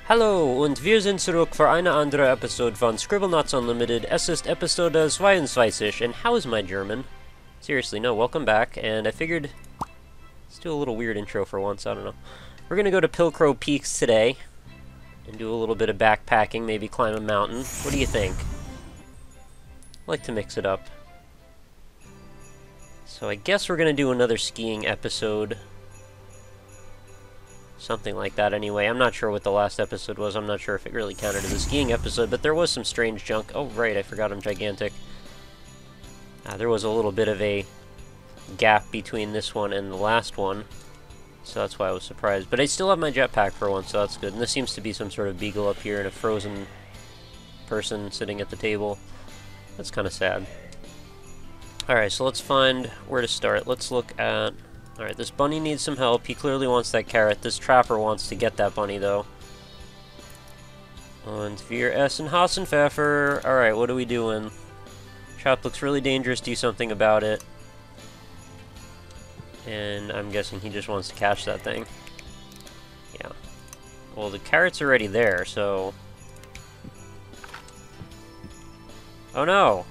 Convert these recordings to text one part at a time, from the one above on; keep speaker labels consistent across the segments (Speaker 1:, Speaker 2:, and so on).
Speaker 1: Hallo und wir sind zurück für eine andere Episode von Scribblenauts Unlimited. Es ist Episode 22, and how is my German? Seriously, no, welcome back, and I figured, let's do a little weird intro for once, I don't know. We're gonna go to Pilcrow Peaks today, and do a little bit of backpacking, maybe climb a mountain. What do you think? I like to mix it up. So I guess we're gonna do another skiing episode. Something like that anyway. I'm not sure what the last episode was. I'm not sure if it really counted as a skiing episode, but there was some strange junk. Oh, right, I forgot I'm gigantic. There was a little bit of a gap between this one and the last one, so that's why I was surprised. But I still have my jetpack for once, so that's good. And this seems to be some sort of beagle up here and a frozen person sitting at the table. That's kind of sad. Alright, so let's find where to start. Let's look at... Alright, this bunny needs some help. He clearly wants that carrot. This trapper wants to get that bunny, though. Und wir essen Hassenpfeffer. Alright, what are we doing? Trap looks really dangerous. Do something about it. And I'm guessing he just wants to catch that thing. Yeah. Well, the carrot's already there, so... Oh no!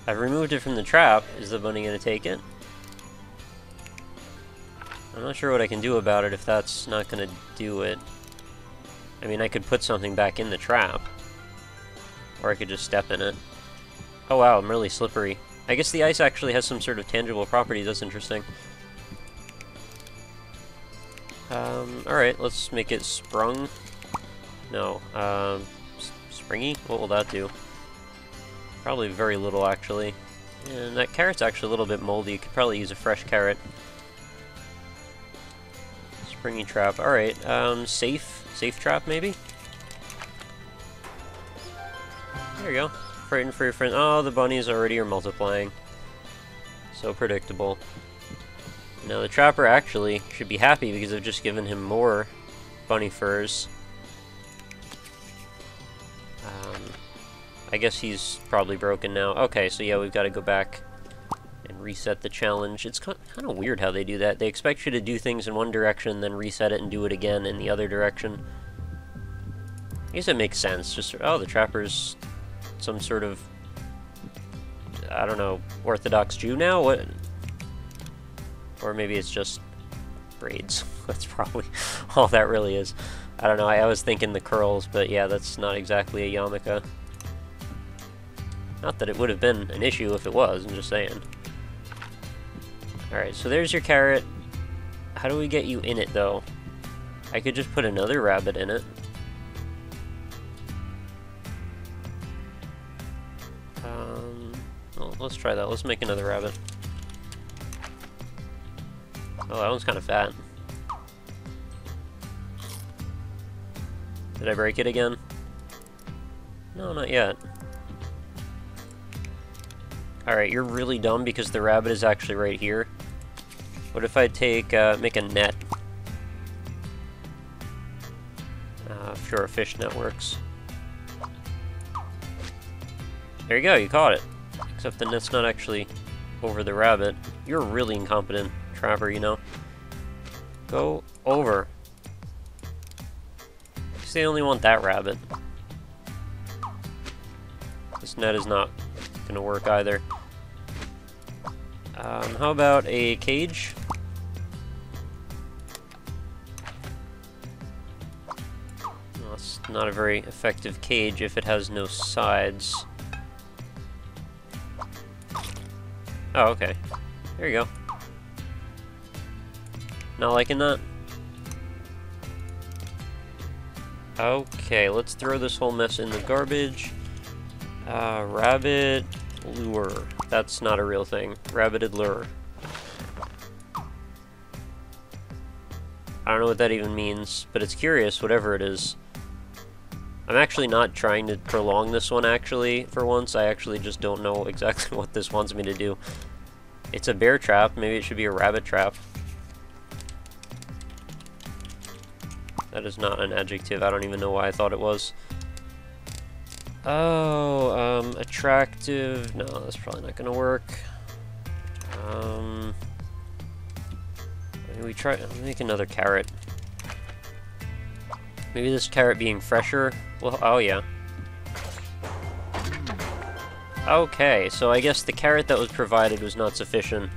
Speaker 1: I've removed it from the trap. Is the bunny gonna take it? I'm not sure what I can do about it if that's not gonna do it. I mean, I could put something back in the trap. Or I could just step in it. Oh wow, I'm really slippery. I guess the ice actually has some sort of tangible properties. That's interesting. Alright, let's make it sprung. No, springy? What will that do? Probably very little, actually. And that carrot's actually a little bit moldy. You could probably use a fresh carrot. Springy trap. Alright, safe trap, maybe? There you go. Frightened for your friend. Oh, the bunnies already are multiplying. So predictable. Now, the trapper actually should be happy because I've just given him more bunny furs. I guess he's probably broken now. Okay, so yeah, we've got to go back and reset the challenge. It's kind of weird how they do that. They expect you to do things in one direction, then reset it and do it again in the other direction. I guess it makes sense. Just, oh, the trapper's some sort of, I don't know, Orthodox Jew now? What? Or maybe it's just braids. That's probably all that really is. I don't know, I was thinking the curls, but yeah, that's not exactly a yarmulke. Not that it would have been an issue if it was, I'm just saying. Alright, so there's your carrot. How do we get you in it, though? I could just put another rabbit in it. Well, let's try that. Let's make another rabbit. Oh, that one's kind of fat. Did I break it again? No, not yet. Alright, you're really dumb because the rabbit is actually right here. What if I take, make a net? Sure, a fish net works. There you go, you caught it. Except the net's not actually over the rabbit. You're a really incompetent trapper, you know. Go over. Because they only want that rabbit. This net is not gonna work either. How about a cage? Well, it's not a very effective cage if it has no sides. Oh, okay. There you go. Not liking that? Okay, let's throw this whole mess in the garbage. Rabbit lure. That's not a real thing. Rabbited lure. I don't know what that even means, but it's curious, whatever it is. I'm actually not trying to prolong this one, actually, for once. I actually just don't know exactly what this wants me to do. It's a bear trap. Maybe it should be a rabbit trap. That is not an adjective. I don't even know why I thought it was. Oh, attractive. No, that's probably not gonna work. we try... make another carrot. Maybe this carrot being fresher? Well, oh yeah. Okay, so I guess the carrot that was provided was not sufficient.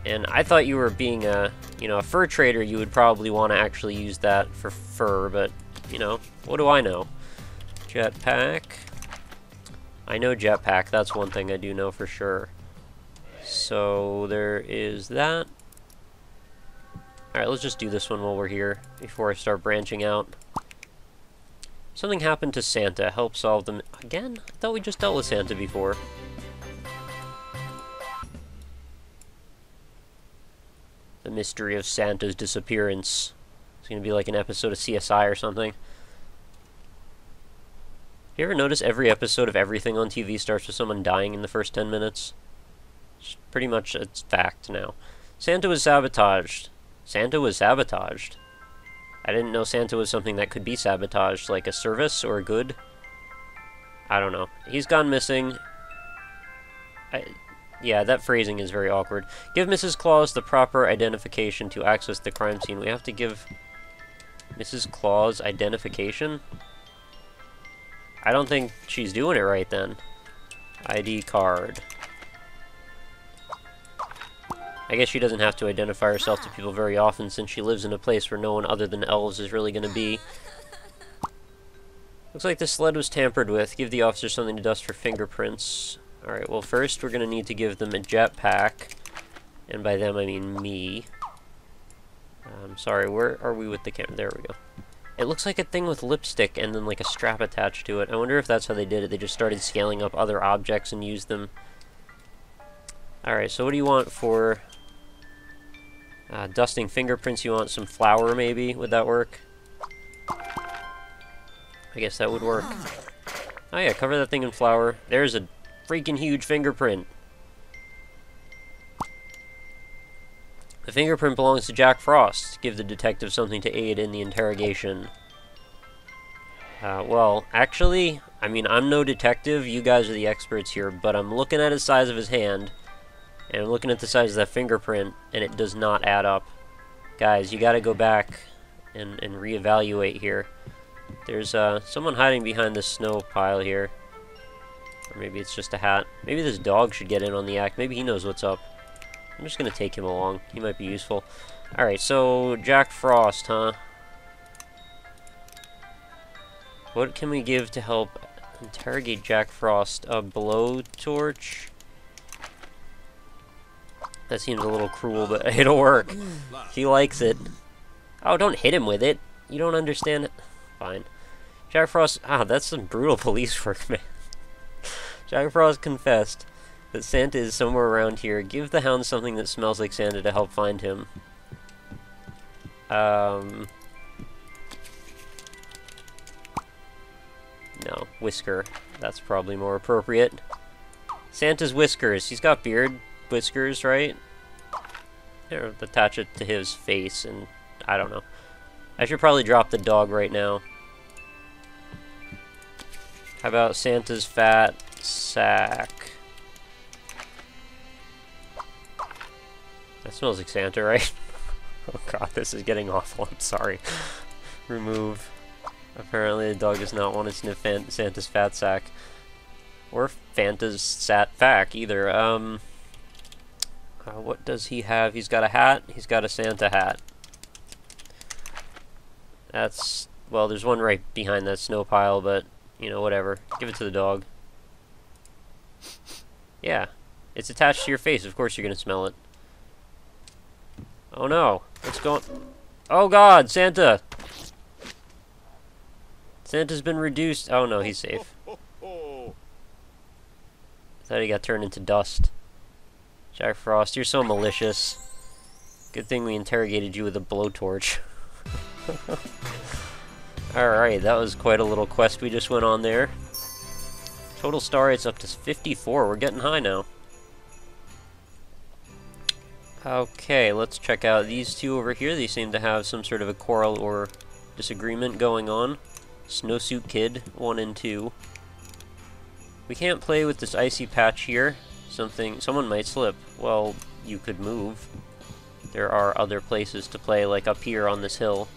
Speaker 1: And I thought you were being a, you know, a fur trader, you would probably want to actually use that for fur, but, you know, what do I know? Jetpack. I know jetpack, that's one thing I do know for sure. So, there is that. Alright, let's just do this one while we're here, before I start branching out. Something happened to Santa. Help solve them. Again? I thought we just dealt with Santa before. The mystery of Santa's disappearance. It's gonna be like an episode of CSI or something. You ever notice every episode of everything on TV starts with someone dying in the first 10 minutes? It's pretty much a fact now. Santa was sabotaged. Santa was sabotaged. I didn't know Santa was something that could be sabotaged, like a service or a good. I don't know. He's gone missing. Yeah, that phrasing is very awkward. Give Mrs. Claus the proper identification to access the crime scene. We have to give Mrs. Claus identification? I don't think she's doing it right then. ID card. I guess she doesn't have to identify herself to people very often since she lives in a place where no one other than elves is really going to be. Looks like the sled was tampered with. Give the officer something to dust for fingerprints. Alright, well first we're going to need to give them a jetpack. And by them I mean me. I'm sorry, where are we with the camera? There we go. It looks like a thing with lipstick and then like a strap attached to it. I wonder if that's how they did it. They just started scaling up other objects and used them. Alright, so what do you want for... dusting fingerprints? You want some flour maybe? Would that work? I guess that would work. Oh yeah, cover that thing in flour. There's a freaking huge fingerprint. The fingerprint belongs to Jack Frost. Give the detective something to aid in the interrogation. Well, actually, I mean, I'm no detective. You guys are the experts here, but I'm looking at the size of his hand, and I'm looking at the size of that fingerprint, and it does not add up. Guys, you gotta go back and reevaluate here. There's someone hiding behind this snow pile here. Or maybe it's just a hat. Maybe this dog should get in on the act. Maybe he knows what's up. I'm just gonna take him along. He might be useful. Alright, so Jack Frost, huh? What can we give to help interrogate Jack Frost? A blowtorch? That seems a little cruel, but it'll work. He likes it. Oh, don't hit him with it. You don't understand it. Fine. Jack Frost... Ah, that's some brutal police work, man. Jack Frost confessed that Santa is somewhere around here. Give the hound something that smells like Santa to help find him. No, whisker. That's probably more appropriate. Santa's whiskers. He's got beard whiskers, right? Here, attach it to his face, and I don't know. I should probably drop the dog right now. How about Santa's fat sack? That smells like Santa, right? Oh god, this is getting awful. I'm sorry. Remove. Apparently the dog does not want to sniff Santa's fat sack. Or Fanta's sat fack, either. What does he have? He's got a hat. He's got a Santa hat. That's... well, there's one right behind that snow pile, but, you know, whatever. Give it to the dog. Yeah. It's attached to your face. Of course you're gonna smell it. Oh no. What's going... oh god, Santa! Santa's been reduced. Oh no, he's safe. Thought he got turned into dust. Jack Frost, you're so malicious. Good thing we interrogated you with a blowtorch. Alright, that was quite a little quest we just went on there. Total star rate's up to 54. We're getting high now. Okay, let's check out these two over here. They seem to have some sort of a quarrel or disagreement going on. Snowsuit Kid 1 and 2. We can't play with this icy patch here. Someone might slip. Well, you could move. there are other places to play, like up here on this hill,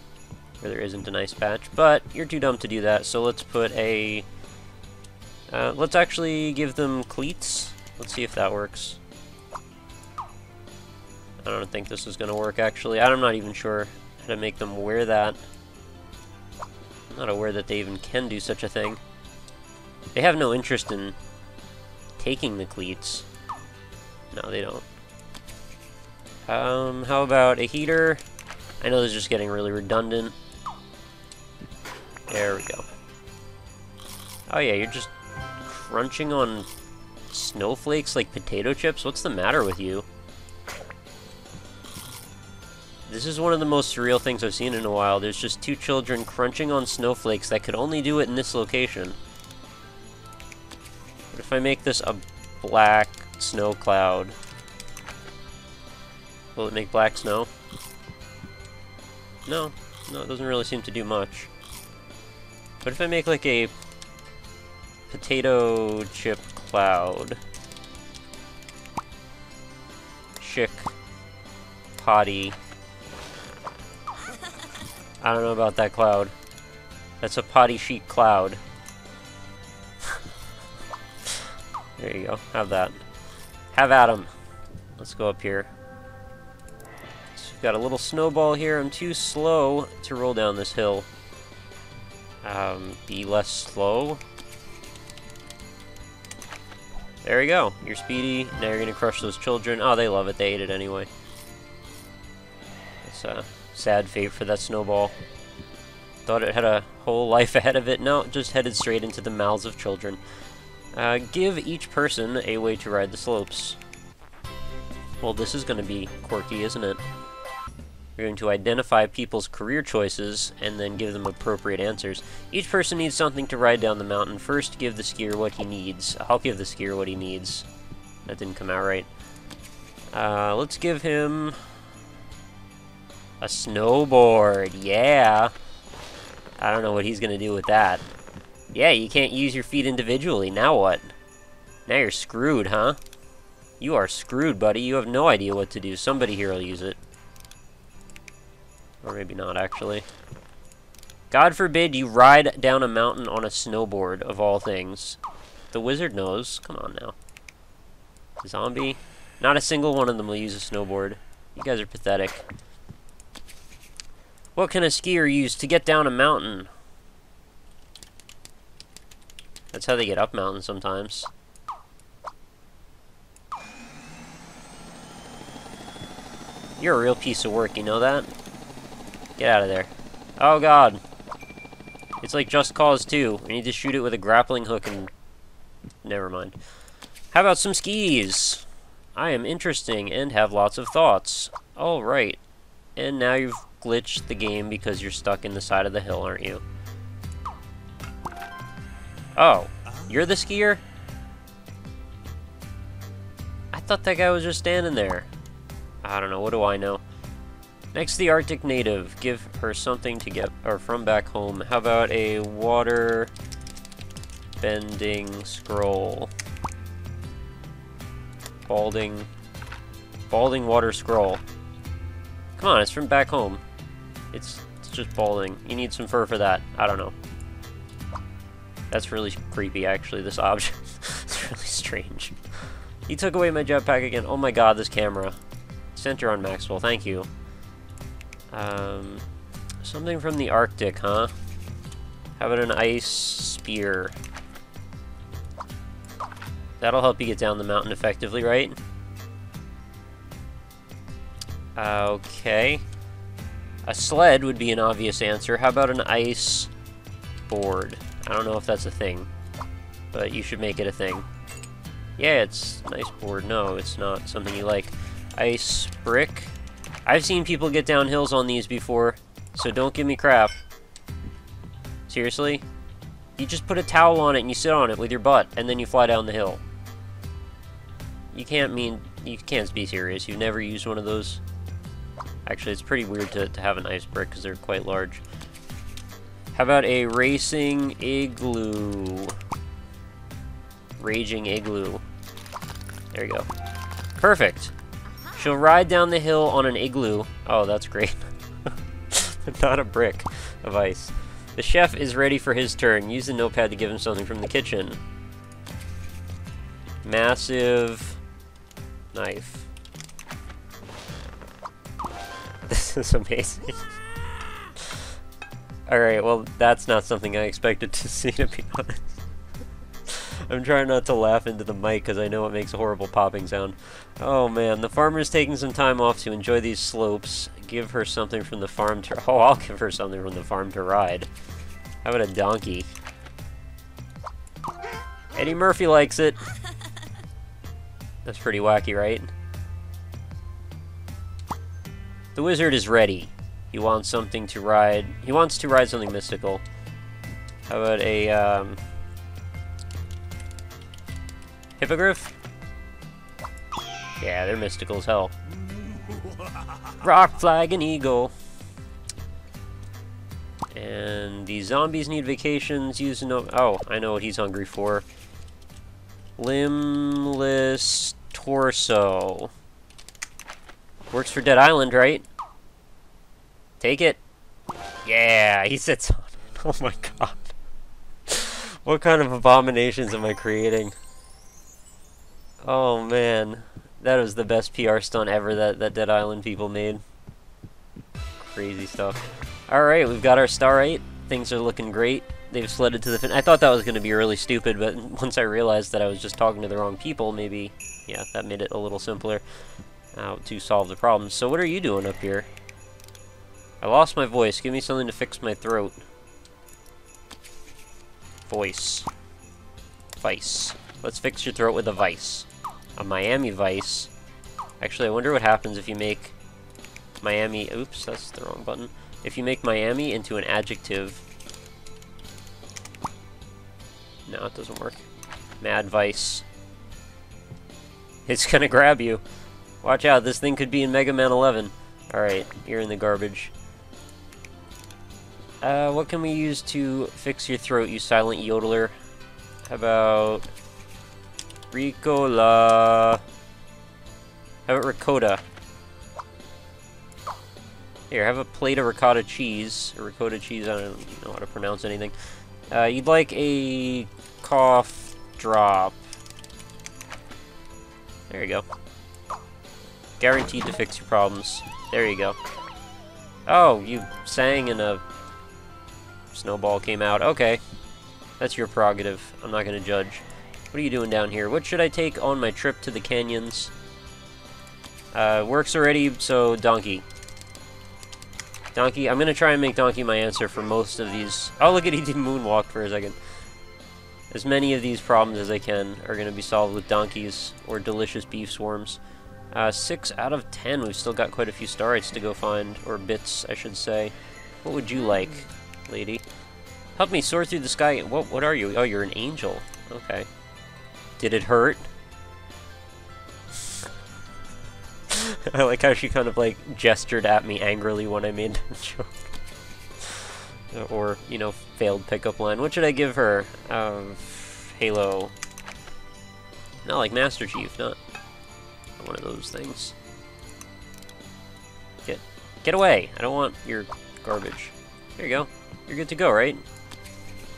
Speaker 1: where there isn't an ice patch. But you're too dumb to do that, so let's put a... let's actually give them cleats. Let's see if that works. I don't think this is going to work, actually. I'm not even sure how to make them wear that. I'm not aware that they even can do such a thing. They have no interest in taking the cleats. No, they don't. How about a heater? I know this is just getting really redundant. There we go. Oh yeah, you're just crunching on snowflakes like potato chips? What's the matter with you? This is one of the most surreal things I've seen in a while. There's just two children crunching on snowflakes that could only do it in this location. But if I make this a black snow cloud, will it make black snow? No, it doesn't really seem to do much. But if I make like a potato chip cloud, chick, potty, I don't know about that cloud. That's a potty chic cloud. There you go. Have that. Have at 'em. Let's go up here. So we've got a little snowball here. I'm too slow to roll down this hill. Be less slow. There we go. You're speedy. Now you're gonna crush those children. Oh, they love it. They ate it anyway. It's a sad fate for that snowball. Thought it had a whole life ahead of it. No, it just headed straight into the mouths of children. Give each person a way to ride the slopes. Well, this is going to be quirky, isn't it? We're going to identify people's career choices and then give them appropriate answers. Each person needs something to ride down the mountain. First, give the skier what he needs. I'll give the skier what he needs. That didn't come out right. Let's give him a snowboard. Yeah. I don't know what he's going to do with that. Yeah, you can't use your feet individually. Now what? Now you're screwed, huh? You are screwed, buddy. You have no idea what to do. Somebody here will use it. Or maybe not, actually. God forbid you ride down a mountain on a snowboard, of all things. The wizard knows. Come on now. Zombie? Not a single one of them will use a snowboard. You guys are pathetic. What can a skier use to get down a mountain? That's how they get up mountains sometimes. You're a real piece of work, you know that? Get out of there. Oh god. It's like Just Cause 2. We need to shoot it with a grappling hook and... Never mind. How about some skis? I am interesting and have lots of thoughts. Alright. And now you've glitched the game because you're stuck in the side of the hill, aren't you? Oh, you're the skier? I thought that guy was just standing there. I don't know, what do I know? Next, the Arctic native. Give her something to get or from back home. How about a water bending scroll? Balding water scroll. Come on, it's from back home. It's just balding. You need some fur for that. I don't know. That's really creepy, actually, this object. It's really strange. He took away my jetpack again. Oh my god, this camera. Center on Maxwell, thank you. Something from the Arctic, huh? How about an ice spear? That'll help you get down the mountain effectively, right? Okay. A sled would be an obvious answer. How about an ice board? I don't know if that's a thing, but you should make it a thing. Yeah, it's an ice board. No, it's not something you like. Ice brick. I've seen people get down hills on these before, so don't give me crap. Seriously? You just put a towel on it and you sit on it with your butt, and then you fly down the hill. You can't be serious. You've never used one of those? Actually, it's pretty weird to have an ice brick because they're quite large. How about a racing igloo? Raging igloo. There you go. Perfect. She'll ride down the hill on an igloo. Oh, that's great. Not a brick of ice. The chef is ready for his turn. Use the notepad to give him something from the kitchen. Massive knife. This is amazing. Alright, well, that's not something I expected to see, to be honest. I'm trying not to laugh into the mic because I know it makes a horrible popping sound. Oh man, the farmer's taking some time off to enjoy these slopes. Give her something from the farm to... Oh, I'll give her something from the farm to ride. How about a donkey? Eddie Murphy likes it. That's pretty wacky, right? The wizard is ready. He wants something to ride. He wants to ride something mystical. How about a, hippogriff? Yeah, they're mystical as hell. Rock, flag, and eagle. And the zombies need vacations. Use no. Oh, I know what he's hungry for. Limbless torso. Works for Dead Island, right? Take it. Yeah, he sits on it. Oh my god. What kind of abominations am I creating? Oh man. That was the best PR stunt ever that Dead Island people made. Crazy stuff. Alright, we've got our star 8. Things are looking great. They've sledded to the fin. I thought that was going to be really stupid, but once I realized that I was just talking to the wrong people, maybe, yeah, that made it a little simpler to solve the problem. So what are you doing up here? I lost my voice. Give me something to fix my throat. Voice. Vice. Let's fix your throat with a vice. A Miami Vice. Actually, I wonder what happens if you make Miami... Oops, that's the wrong button. If you make Miami into an adjective... No, it doesn't work. Mad Vice. It's gonna grab you. Watch out, this thing could be in Mega Man 11. Alright, you're in the garbage. What can we use to fix your throat, you silent yodeler? How about... Ricola... How about ricotta? Here, have a plate of ricotta cheese. Or ricotta cheese, I don't know how to pronounce anything. You'd like a cough drop. There you go. Guaranteed to fix your problems. There you go. Oh, you sang and a snowball came out. Okay. That's your prerogative. I'm not going to judge. What are you doing down here? What should I take on my trip to the canyons? Works already, so donkey. Donkey, I'm going to try and make donkey my answer for most of these. Oh, look at he did moonwalk for a second. As many of these problems as I can are going to be solved with donkeys or delicious beef swarms. 6 out of 10. We've still got quite a few star rates to go find, or bits, I should say. What would you like, lady? Help me soar through the sky. What are you? Oh, you're an angel. Okay. Did it hurt? I like how she kind of like gestured at me angrily when I made that joke. Or, you know, failed pickup line. What should I give her? Halo. Not like Master Chief, not one of those things. Get away! I don't want your garbage. There you go. You're good to go, right?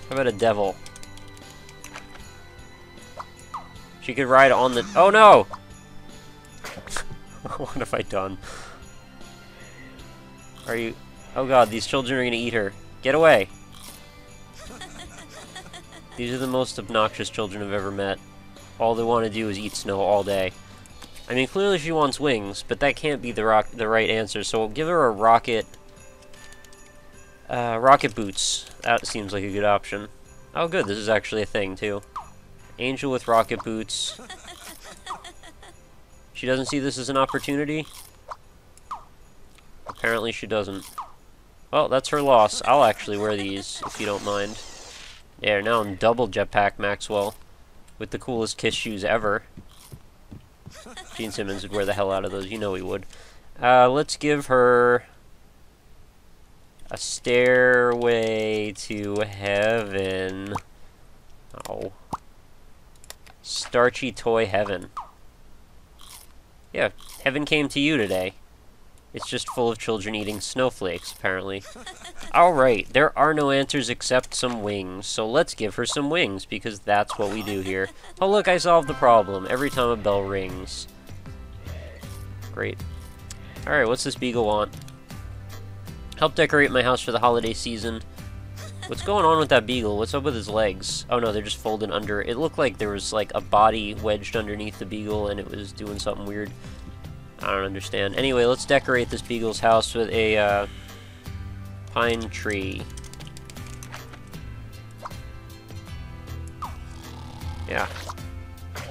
Speaker 1: How about a devil? She could ride on the... Oh no! What have I done? Are you... Oh god, these children are gonna eat her. Get away! These are the most obnoxious children I've ever met. All they want to do is eat snow all day. I mean, clearly she wants wings, but that can't be the right answer, so we'll give her a rocket... rocket boots. That seems like a good option. Oh good, this is actually a thing, too. Angel with rocket boots. She doesn't see this as an opportunity? Apparently she doesn't. Well, that's her loss. I'll actually wear these, if you don't mind. There, now I'm double Jetpack Maxwell. With the coolest Kiss shoes ever. Gene Simmons would wear the hell out of those, you know he would. Let's give her... a stairway to heaven. Oh. Starchy toy heaven. Yeah, heaven came to you today. It's just full of children eating snowflakes, apparently. Alright, there are no answers except some wings, so let's give her some wings, because that's what we do here. Oh look, I solved the problem every time a bell rings. Great. Alright, what's this beagle want? Help decorate my house for the holiday season. What's going on with that beagle? What's up with his legs? Oh no, they're just folded under. It looked like there was like a body wedged underneath the beagle and it was doing something weird. I don't understand. Anyway, let's decorate this beagle's house with a pine tree. Yeah,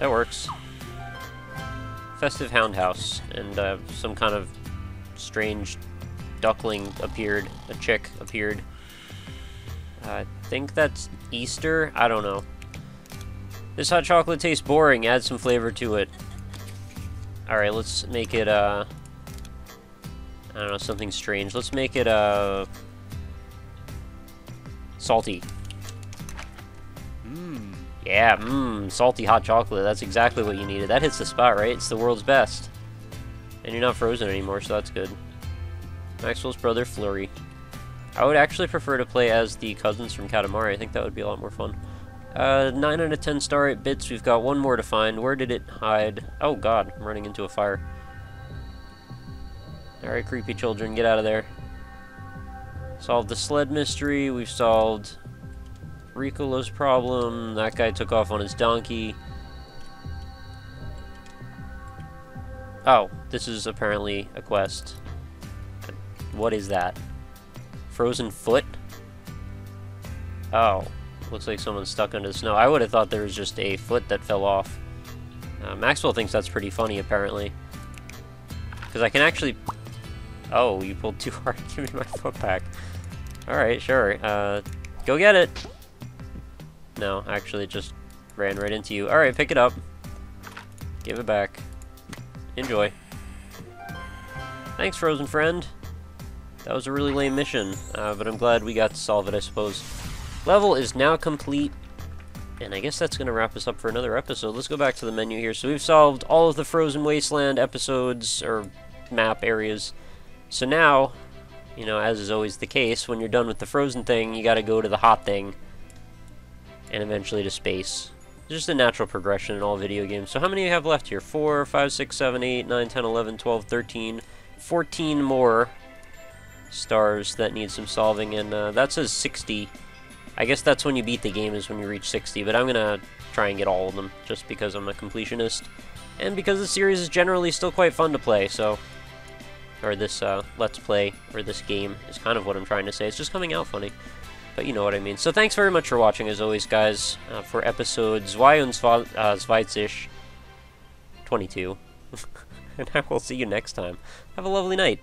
Speaker 1: that works. Festive hound house, and some kind of strange duckling appeared. A chick appeared. I think that's Easter? I don't know. This hot chocolate tastes boring. Add some flavor to it. Alright, let's make it, I don't know, something strange. Let's make it, salty. Yeah, salty hot chocolate. That's exactly what you needed. That hits the spot, right? It's the world's best. And you're not frozen anymore, so that's good. Maxwell's brother, Flurry. I would actually prefer to play as the cousins from Katamari. I think that would be a lot more fun. 9 out of 10 star 8 bits. We've got one more to find. Where did it hide? Oh god, I'm running into a fire. Alright, creepy children, get out of there. Solved the sled mystery. We've solved Ricolo's problem. That guy took off on his donkey. Oh, this is apparently a quest. What is that? Frozen foot? Oh. Looks like someone's stuck under the snow. I would have thought there was just a foot that fell off. Maxwell thinks that's pretty funny, apparently. Because I can actually... Oh, you pulled too hard. Give me my foot back. Alright, sure. Go get it! No, actually, it just ran right into you. Alright, pick it up. Give it back. Enjoy. Thanks, frozen friend. That was a really lame mission, but I'm glad we got to solve it, I suppose. Level is now complete, and I guess that's going to wrap us up for another episode. Let's go back to the menu here. So we've solved all of the Frozen Wasteland episodes, or map areas. So now, you know, as is always the case, when you're done with the frozen thing, you got to go to the hot thing, and eventually to space. It's just a natural progression in all video games. So how many do you have left here? 4, 5, 6, 7, 8, 9, 10, 11, 12, 13, 14 more stars that need some solving, and that says 60. I guess that's when you beat the game, is when you reach 60, but I'm gonna try and get all of them, just because I'm a completionist, and because the series is generally still quite fun to play, so... Or this, Let's Play, or this game, is kind of what I'm trying to say. It's just coming out funny, but you know what I mean. So thanks very much for watching, as always, guys, for episode 22. And I will see you next time. Have a lovely night.